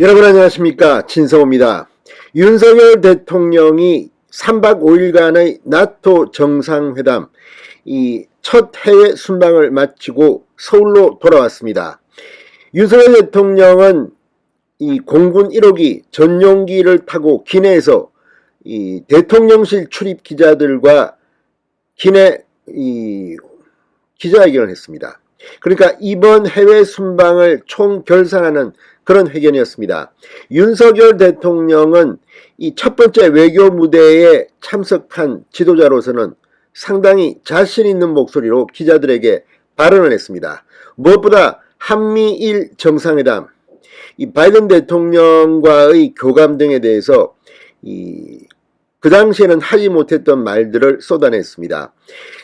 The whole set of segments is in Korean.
여러분 안녕하십니까, 진성호입니다. 윤석열 대통령이 3박 5일간의 나토 정상회담 이 첫 해외 순방을 마치고 서울로 돌아왔습니다. 윤석열 대통령은 이 공군 1호기 전용기를 타고 기내에서 이 대통령실 출입 기자들과 기내 기자회견을 했습니다. 그러니까 이번 해외 순방을 총결산하는 그런 회견이었습니다. 윤석열 대통령은 이 첫 번째 외교 무대에 참석한 지도자로서는 상당히 자신 있는 목소리로 기자들에게 발언을 했습니다. 무엇보다 한미일 정상회담, 이 바이든 대통령과의 교감 등에 대해서 그 당시에는 하지 못했던 말들을 쏟아냈습니다.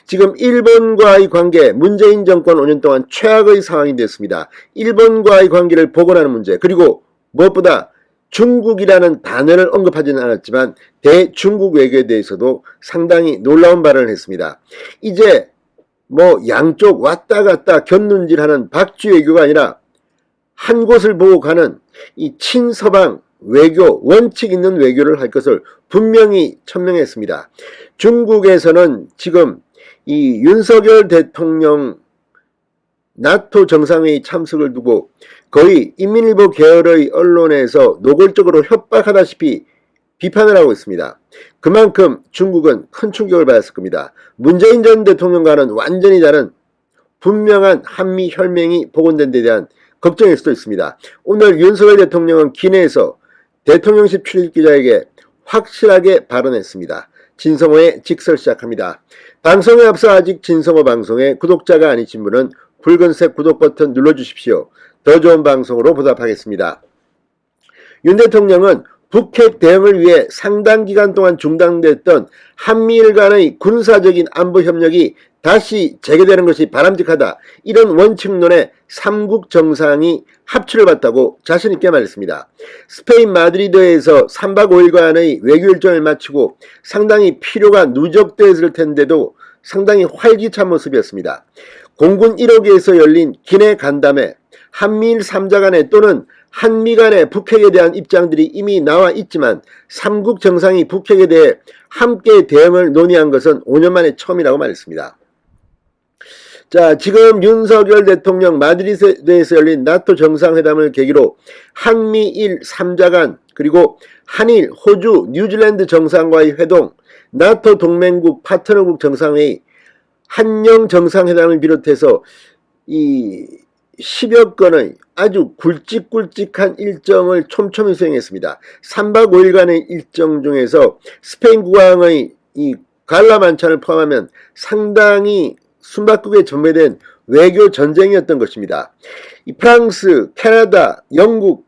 지금 일본과의 관계, 문재인 정권 5년 동안 최악의 상황이 됐습니다. 일본과의 관계를 복원하는 문제, 그리고 무엇보다 중국이라는 단어를 언급하지는 않았지만 대중국 외교에 대해서도 상당히 놀라운 발언을 했습니다. 이제 양쪽 왔다 갔다 곁눈질하는 박쥐 외교가 아니라 한 곳을 보고 가는 이 친서방 외교, 원칙 있는 외교를 할 것을 분명히 천명했습니다. 중국에서는 지금 이 윤석열 대통령 나토 정상회의 참석을 두고 거의 인민일보 계열의 언론에서 노골적으로 협박하다시피 비판을 하고 있습니다. 그만큼 중국은 큰 충격을 받았을 겁니다. 문재인 전 대통령과는 완전히 다른 분명한 한미 혈맹이 복원된 데 대한 걱정일 수도 있습니다. 오늘 윤석열 대통령은 기내에서 대통령실 출입기자에게 확실하게 발언했습니다. 진성호의 직설 시작합니다. 방송에 앞서 아직 진성호 방송에 구독자가 아니신 분은 붉은색 구독 버튼 눌러주십시오. 더 좋은 방송으로 보답하겠습니다. 윤 대통령은 북핵 대응을 위해 상당 기간 동안 중단됐던 한미일 간의 군사적인 안보 협력이 다시 재개되는 것이 바람직하다, 이런 원칙론에 3국 정상이 합치를 봤다고 자신있게 말했습니다. 스페인 마드리드에서 3박 5일간의 외교 일정을 마치고 상당히 피로가 누적되었을 텐데도 상당히 활기찬 모습이었습니다. 공군 1호기에서 열린 기내 간담회, 한미일 3자 간의 또는 한미 간의 북핵에 대한 입장들이 이미 나와 있지만 3국 정상이 북핵에 대해 함께 대응을 논의한 것은 5년 만에 처음이라고 말했습니다. 자, 지금 윤석열 대통령 마드리드에서 열린 나토 정상회담을 계기로 한미일 3자 간, 그리고 한일, 호주, 뉴질랜드 정상과의 회동, 나토 동맹국 파트너국 정상회의, 한영 정상회담을 비롯해서 이 10여 건의 아주 굵직굵직한 일정을 촘촘히 수행했습니다. 3박 5일간의 일정 중에서 스페인 국왕의 이 갈라 만찬을 포함하면 상당히 숨바꼭에 전매된 외교 전쟁이었던 것입니다. 이 프랑스, 캐나다, 영국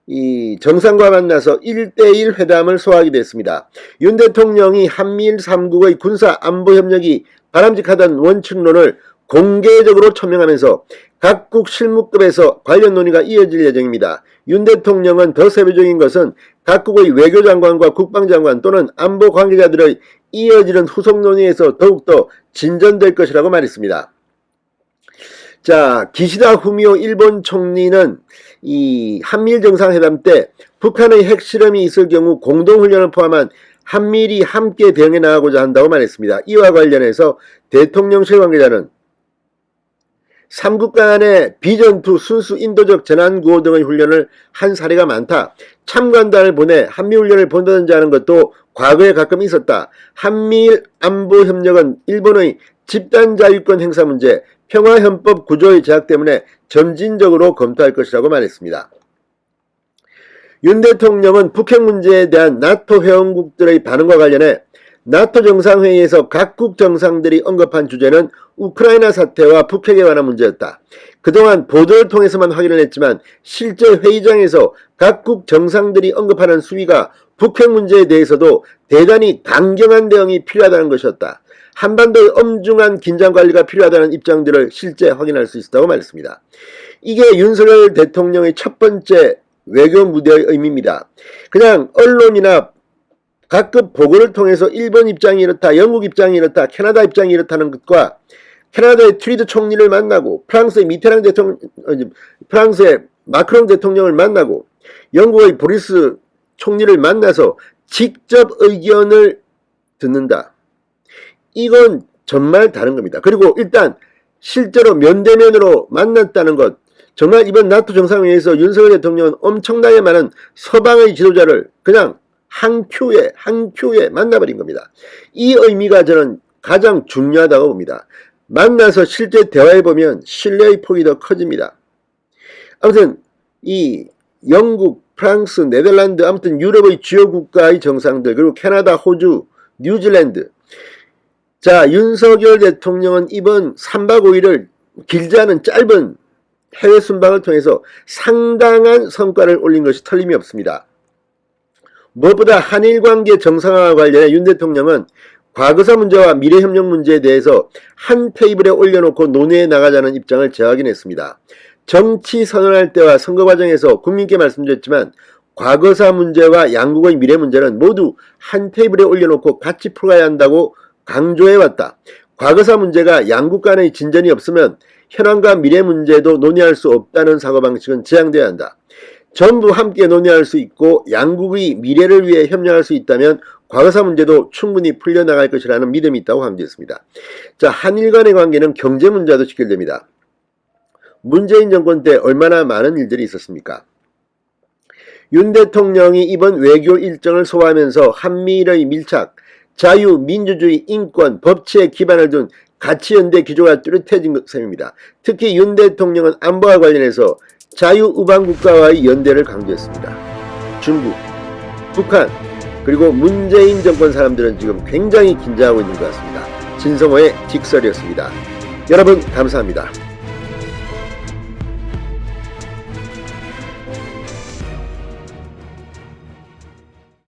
이 정상과 만나서 1대1 회담을 소화하게 됐습니다. 윤 대통령이 한미일 3국의 군사 안보 협력이 바람직하다는 원칙론을 공개적으로 천명하면서 각국 실무급에서 관련 논의가 이어질 예정입니다. 윤 대통령은 더 세부적인 것은 각국의 외교장관과 국방장관 또는 안보 관계자들의 이어지는 후속 논의에서 더욱더 진전될 것이라고 말했습니다. 자, 기시다 후미오 일본 총리는 이 한미일 정상회담 때 북한의 핵실험이 있을 경우 공동훈련을 포함한 한미일이 함께 대응해 나가고자 한다고 말했습니다. 이와 관련해서 대통령실 관계자는 3국 간의 비전투, 순수 인도적 재난구호 등의 훈련을 한 사례가 많다. 참관단을 보내 한미훈련을 본다든지 하는 것도 과거에 가끔 있었다. 한미일 안보협력은 일본의 집단자유권 행사 문제, 평화헌법 구조의 제약 때문에 점진적으로 검토할 것이라고 말했습니다. 윤 대통령은 북핵 문제에 대한 나토 회원국들의 반응과 관련해 나토 정상회의에서 각국 정상들이 언급한 주제는 우크라이나 사태와 북핵에 관한 문제였다. 그동안 보도를 통해서만 확인을 했지만 실제 회의장에서 각국 정상들이 언급하는 수위가 북핵 문제에 대해서도 대단히 강경한 대응이 필요하다는 것이었다. 한반도의 엄중한 긴장관리가 필요하다는 입장들을 실제 확인할 수 있었다고 말했습니다. 이게 윤석열 대통령의 첫 번째 외교 무대의 의미입니다. 그냥 언론이나 각급 보고를 통해서 일본 입장이 이렇다, 영국 입장이 이렇다, 캐나다 입장이 이렇다는 것과 캐나다의 트리드 총리를 만나고 프랑스의 미테랑 대통령, 프랑스의 마크롱 대통령을 만나고 영국의 보리스 총리를 만나서 직접 의견을 듣는다. 이건 정말 다른 겁니다. 그리고 일단 실제로 면대면으로 만났다는 것, 정말 이번 나토 정상회의에서 윤석열 대통령은 엄청나게 많은 서방의 지도자를 그냥 한 큐에 만나버린 겁니다. 이 의미가 저는 가장 중요하다고 봅니다. 만나서 실제 대화해보면 신뢰의 폭이 더 커집니다. 아무튼 이 영국, 프랑스, 네덜란드, 아무튼 유럽의 주요 국가의 정상들, 그리고 캐나다, 호주, 뉴질랜드. 자, 윤석열 대통령은 이번 3박 5일을 길지 않은 짧은 해외 순방을 통해서 상당한 성과를 올린 것이 틀림이 없습니다. 무엇보다 한일 관계 정상화와 관련해 윤 대통령은 과거사 문제와 미래협력 문제에 대해서 한 테이블에 올려놓고 논의해 나가자는 입장을 재확인했습니다. 정치 선언할 때와 선거 과정에서 국민께 말씀드렸지만 과거사 문제와 양국의 미래 문제는 모두 한 테이블에 올려놓고 같이 풀어가야 한다고 강조해왔다. 과거사 문제가 양국 간의 진전이 없으면 현안과 미래 문제도 논의할 수 없다는 사고방식은 지양돼야 한다. 전부 함께 논의할 수 있고 양국의 미래를 위해 협력할 수 있다면 과거사 문제도 충분히 풀려나갈 것이라는 믿음이 있다고 강조했습니다. 자, 한일 간의 관계는 경제 문제도 직결됩니다. 문재인 정권 때 얼마나 많은 일들이 있었습니까? 윤 대통령이 이번 외교 일정을 소화하면서 한미일의 밀착, 자유, 민주주의, 인권, 법치에 기반을 둔 가치연대 기조가 뚜렷해진 셈입니다. 특히 윤 대통령은 안보와 관련해서 자유우방국가와의 연대를 강조했습니다. 중국, 북한, 그리고 문재인 정권 사람들은 지금 굉장히 긴장하고 있는 것 같습니다. 진성호의 직설이었습니다. 여러분 감사합니다.